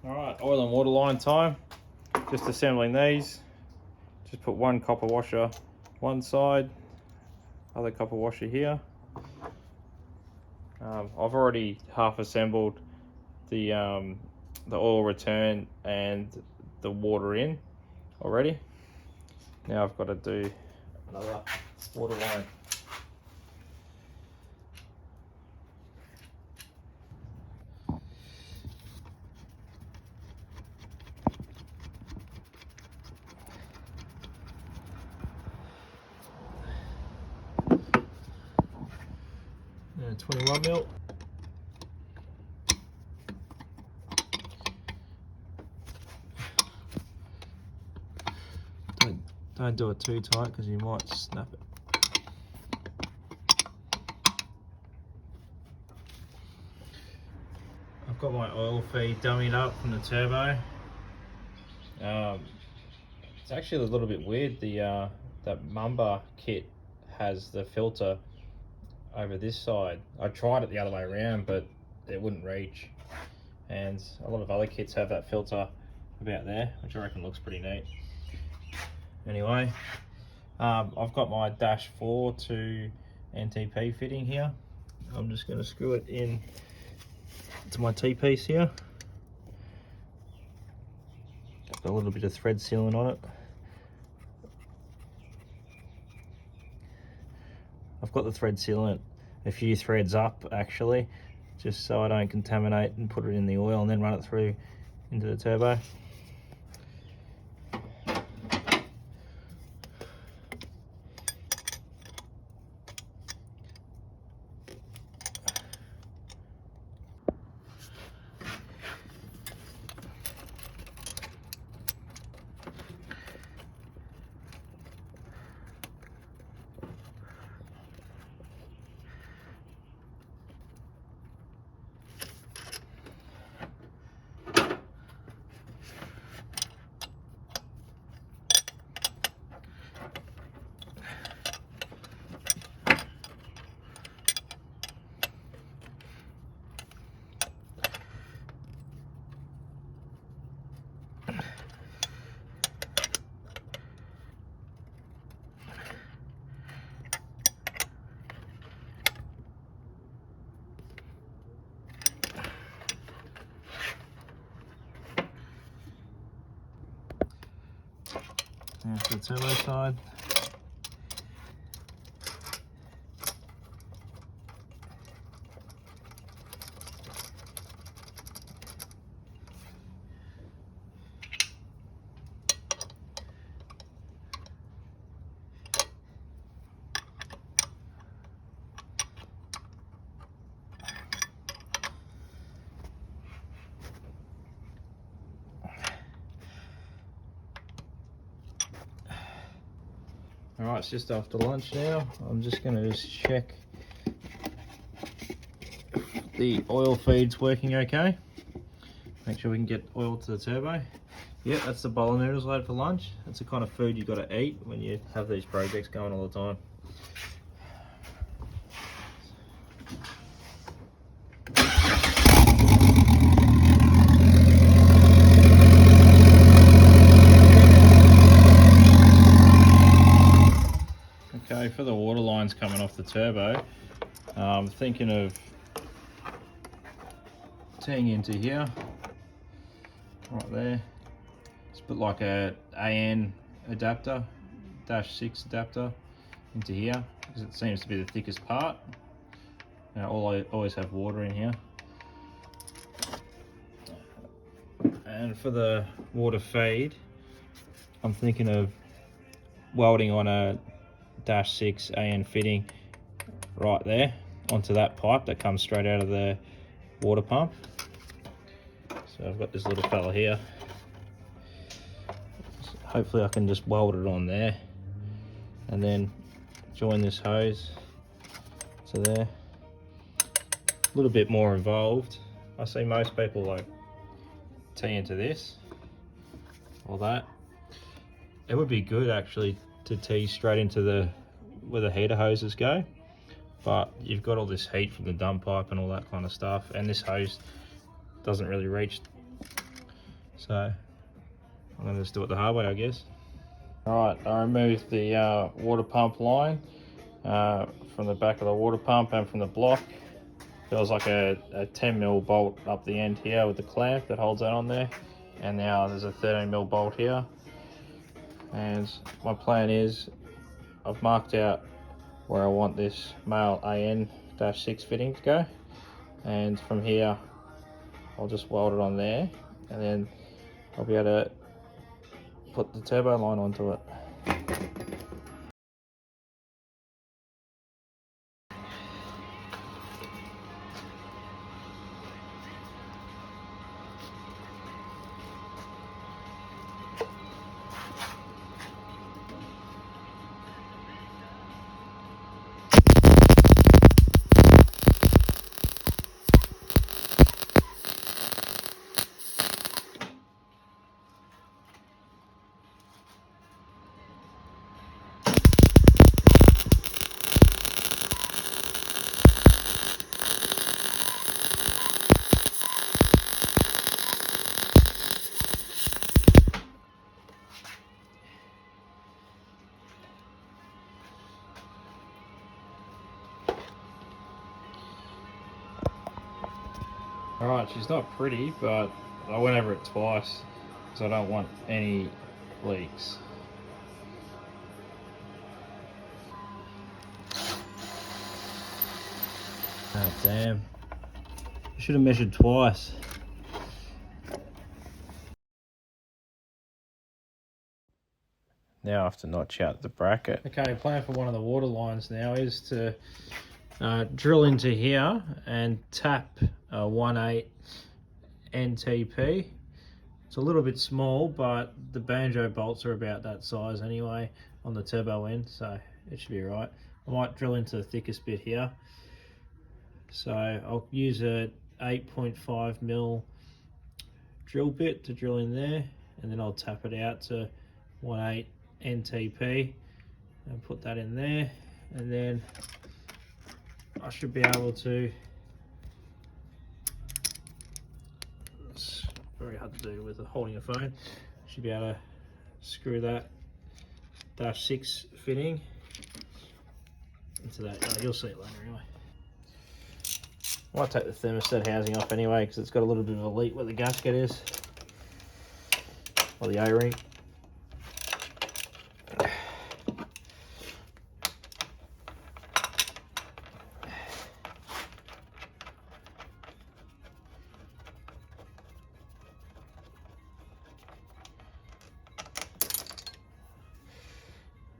Alright, oil and water line time. Just assembling these. Just put one copper washer one side, other copper washer here. I've already half assembled the oil return and the water in already. Now I've got to do another water line. And 21 mil. Don't do it too tight because you might snap it. I've got my oil feed dummied up from the turbo. It's actually a little bit weird. That Mumba kit has the filter over this side. I tried it the other way around, but it wouldn't reach. And a lot of other kits have that filter about there, which I reckon looks pretty neat. Anyway, I've got my dash 4 to NTP fitting here. I'm just going to screw it in to my T-piece here. Got a little bit of thread sealant on it. I've got the thread sealant a few threads up actually, just so I don't contaminate and put it in the oil and then run it through into the turbo. Now to the turbo side. Alright, it's just after lunch now. I'm just going to check if the oil feed's working okay. Make sure we can get oil to the turbo. Yep, that's the bowl of noodles I had for lunch. That's the kind of food you've got to eat when you have these projects going all the time. Okay, for the water lines coming off the turbo, I'm thinking of teeing into here, right there. Just put like a AN adapter, -6 adapter into here, because it seems to be the thickest part. Now I always have water in here. And for the water feed, I'm thinking of welding on a -6 AN fitting right there onto that pipe that comes straight out of the water pump. So I've got this little fella here. So hopefully I can just weld it on there and then join this hose to there. A little bit more involved. I see most people like tee into this or that. It would be good actually to tee straight into the where the heater hoses go, but you've got all this heat from the dump pipe and all that kind of stuff, and this hose doesn't really reach So I'm going to just do it the hard way, I guess. Alright, I removed the water pump line from the back of the water pump and from the block. There was like a 10mm bolt up the end here with the clamp that holds that on there, and now there's a 13mm bolt here. And my plan is, I've marked out where I want this male AN-6 fitting to go, and from here I'll just weld it on there, and then I'll be able to put the turbo line onto it. Alright, she's not pretty, but I went over it twice because I don't want any leaks. Oh damn. I should have measured twice. Now I have to notch out the bracket. Okay, plan for one of the water lines now is to drill into here and tap a 1/8 NTP. It's a little bit small, but the banjo bolts are about that size anyway on the turbo end, so it should be right. I might drill into the thickest bit here. So I'll use a 8.5mm drill bit to drill in there, and then I'll tap it out to 1/8 NTP and put that in there, and then I should be able to, it's very hard to do with holding a phone, should be able to screw that -6 fitting into that. You'll see it later anyway. I might take the thermostat housing off anyway because it's got a little bit of a leak where the gasket is, or the O-ring.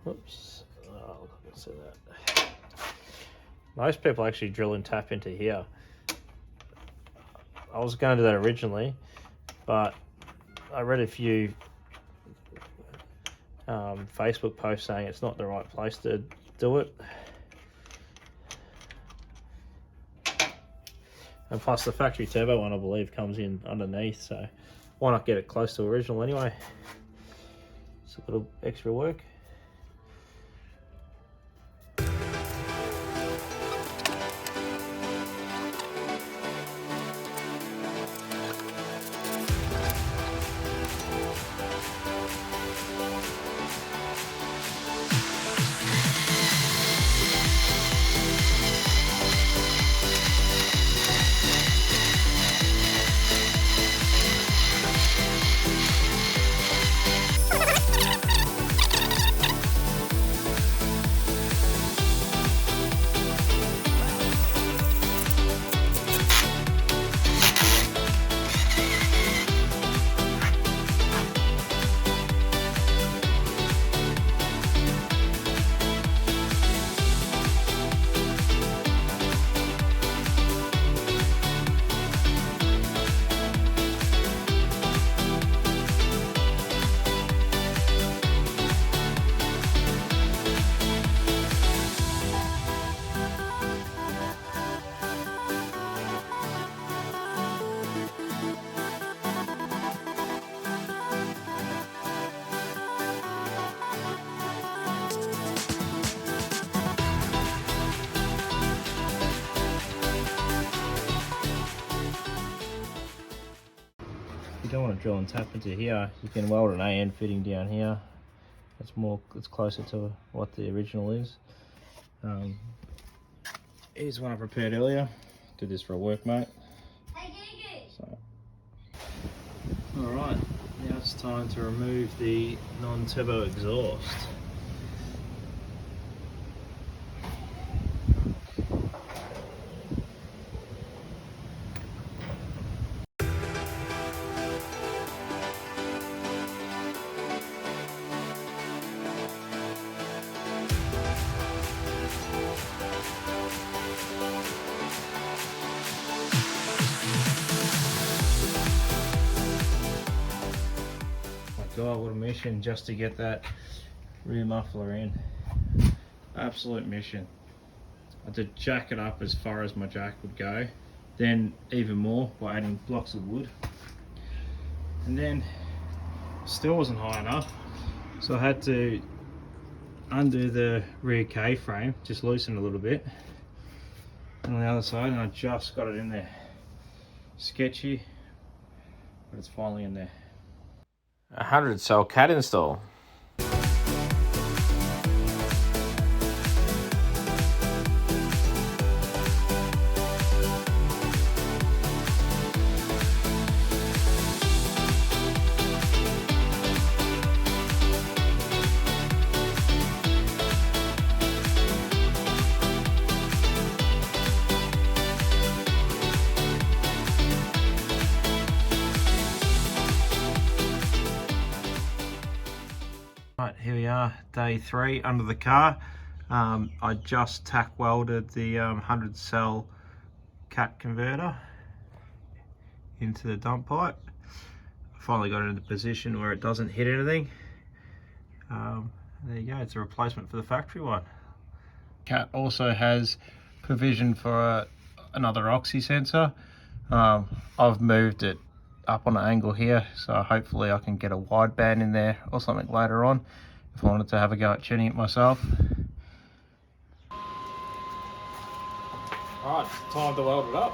Oops. Oh, I can see that. Most people actually drill and tap into here. I was going to do that originally, but I read a few Facebook posts saying it's not the right place to do it. And plus the factory turbo one, I believe, comes in underneath, so why not get it close to original anyway? It's a little extra work. don't want to drill and tap into here, you can weld an AN fitting down here. It's closer to what the original is. Here's one I prepared earlier. Did this for a workmate. So, all right, now it's time to remove the non-turbo exhaust. God, what a mission just to get that rear muffler in. Absolute mission. I had to jack it up as far as my jack would go, then even more by adding blocks of wood, and then still wasn't high enough, so I had to undo the rear K-frame, just loosen a little bit on the other side, and I just got it in there. Sketchy, but it's finally in there. 100 cell cat install. Right, here we are, day 3 under the car. I just tack welded the 100 cell cat converter into the dump pipe. I finally got it in the position where it doesn't hit anything. There you go, it's a replacement for the factory one. Cat also has provision for another oxy sensor. I've moved it up on an angle here, so hopefully I can get a wideband in there or something later on if I wanted to have a go at tuning it myself. Alright, time to weld it up.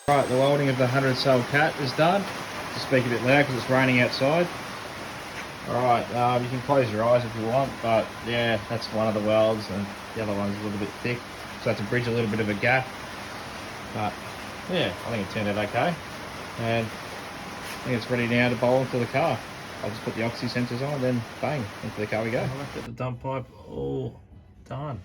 Right, the welding of the 100 cell cat is done. Just speak a bit loud because it's raining outside. Alright, you can close your eyes if you want, but yeah, that's one of the welds and the other one's a little bit thick, so I have to bridge a little bit of a gap. But yeah, I think it turned out okay, and I think it's ready now to bowl into the car. I'll just put the oxy sensors on and then bang, into the car we go. I've got the dump pipe all done.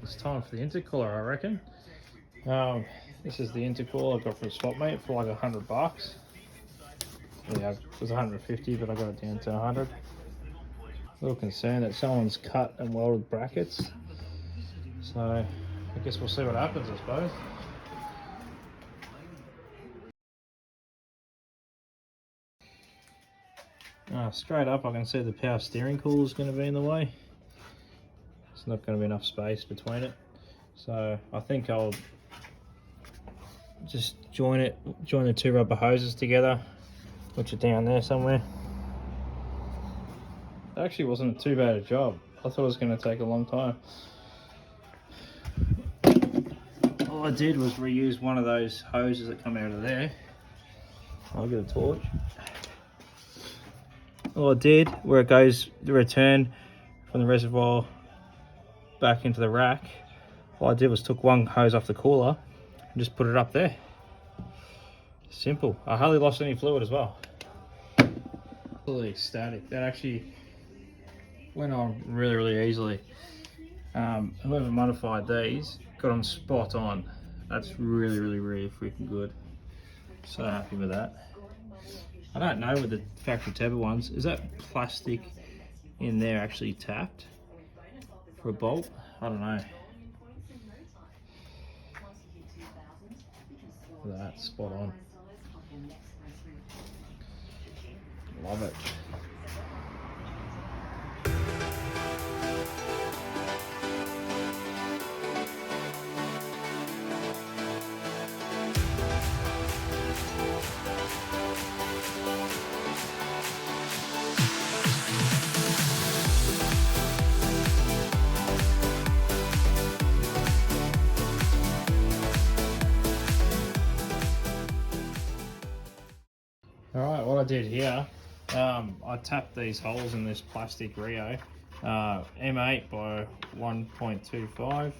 It's time for the intercooler, I reckon. This is the intercooler I got from Spotmate for like $100. Yeah, it was 150, but I got it down to 100. A little concerned that someone's cut and welded brackets, so I guess we'll see what happens, I suppose. Straight up I can see the power steering coil is going to be in the way. There's not going to be enough space between it. So I think I'll just join the two rubber hoses together, which are down there somewhere. It actually wasn't too bad a job. I thought it was going to take a long time. All I did was reuse one of those hoses that come out of there. I'll get a torch. All I did, where it goes, the return from the reservoir back into the rack, all I did was took one hose off the cooler and just put it up there. Simple. I hardly lost any fluid as well. Absolutely ecstatic. That actually went on really easily. Whoever modified these got them spot on. That's really freaking good. So happy with that. I don't know with the factory turbo ones, is that plastic in there actually tapped for a bolt? I don't know. Look at that, spot on. Love it. Alright, what I did here, I tapped these holes in this plastic Rio, M8 by 1.25,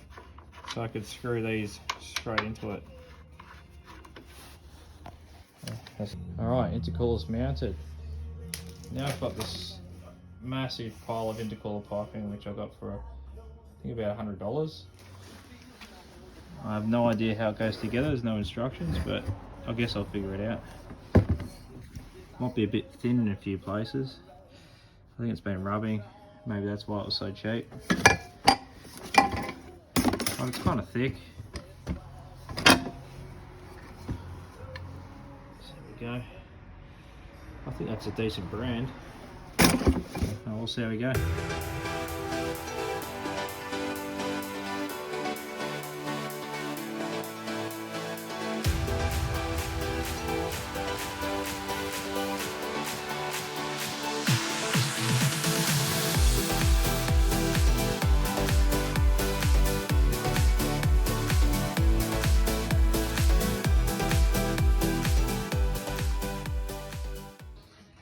so I could screw these straight into it. Alright, intercooler's mounted. Now I've got this massive pile of intercooler piping which I got for I think about $100. I have no idea how it goes together, there's no instructions, but I guess I'll figure it out. Might be a bit thin in a few places. I think it's been rubbing. Maybe that's why it was so cheap. Oh, it's kind of thick. There we go. I think that's a decent brand. Oh, we'll see how we go.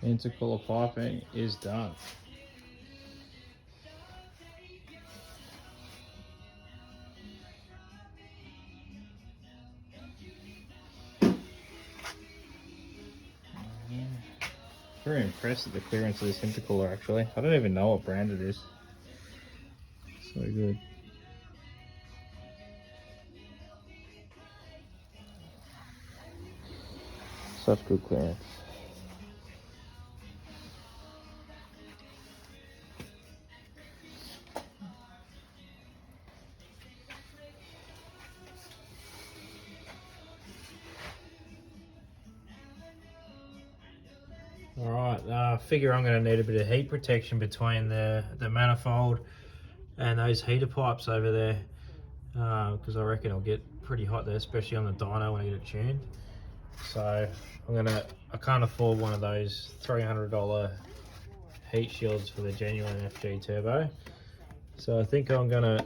Intercooler piping is done. Very impressed with the clearance of this intercooler actually. I don't even know what brand it is. So good. Such good clearance. Alright, figure I'm going to need a bit of heat protection between the manifold and those heater pipes over there, because I reckon it'll get pretty hot there, especially on the dyno when I get it tuned. So I can't afford one of those $300 heat shields for the genuine FG turbo. So I think I'm going to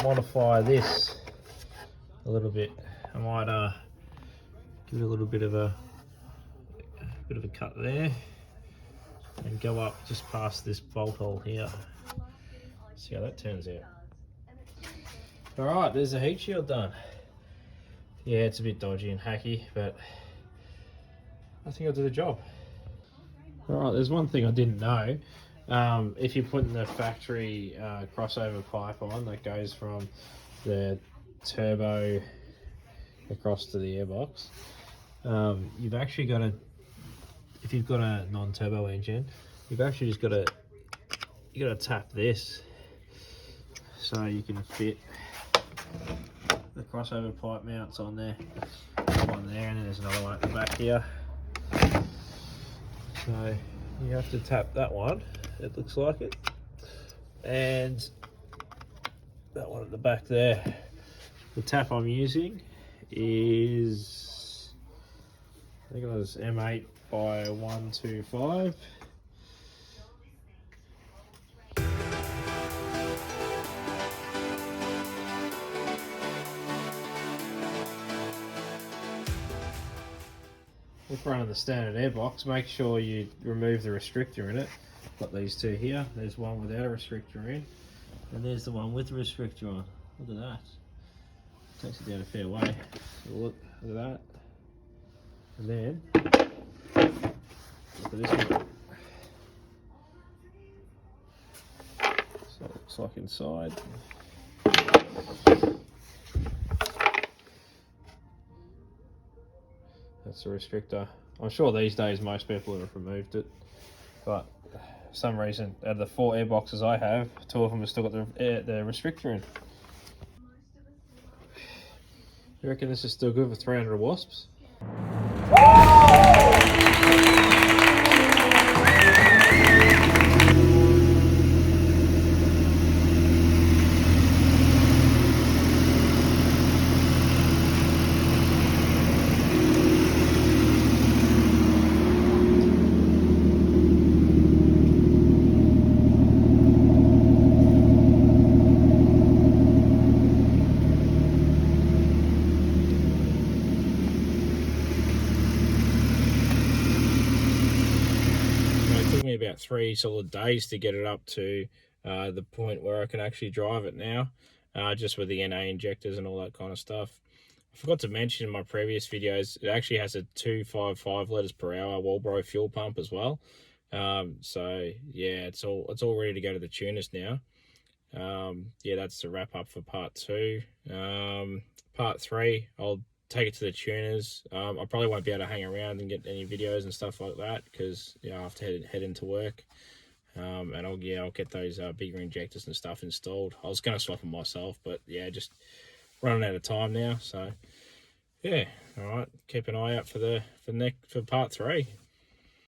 modify this a little bit. I might give it a little bit of a cut there and go up just past this bolt hole here. See how that turns out. Alright, there's the heat shield done. Yeah, it's a bit dodgy and hacky, but I think I'll do the job. Alright, there's one thing I didn't know. If you're putting the factory crossover pipe on that goes from the turbo across to the airbox, you've actually got to, if you've got a non-turbo engine, you've actually just got to tap this so you can fit the crossover pipe mounts on there. One there, and then there's another one at the back here. So you have to tap that one, it looks like it, and that one at the back there. The tap I'm using is, I think it was M8 by 125. If running the standard airbox, make sure you remove the restrictor in it. Got these two here. There's one without a restrictor in, and there's the one with the restrictor on. Look at that. Takes it down a fair way. So look at that. And then look at this one. So it looks like inside. That's the restrictor. I'm sure these days most people would have removed it, but for some reason, out of the 4 airboxes I have, 2 of them have still got the restrictor in. You reckon this is still good for 300 wasps? About 3 solid days to get it up to the point where I can actually drive it now, just with the NA injectors and all that kind of stuff. I forgot to mention in my previous videos, it actually has a 255 litres per hour Walbro fuel pump as well. So yeah, it's all ready to go to the tuners now. Yeah, that's the wrap up for part 2. Part 3, I'll take it to the tuners. I probably won't be able to hang around and get any videos and stuff like that because I have to head into work. And I'll get those bigger injectors and stuff installed. I was going to swap them myself, but yeah, just running out of time now. So yeah, all right. Keep an eye out for part 3.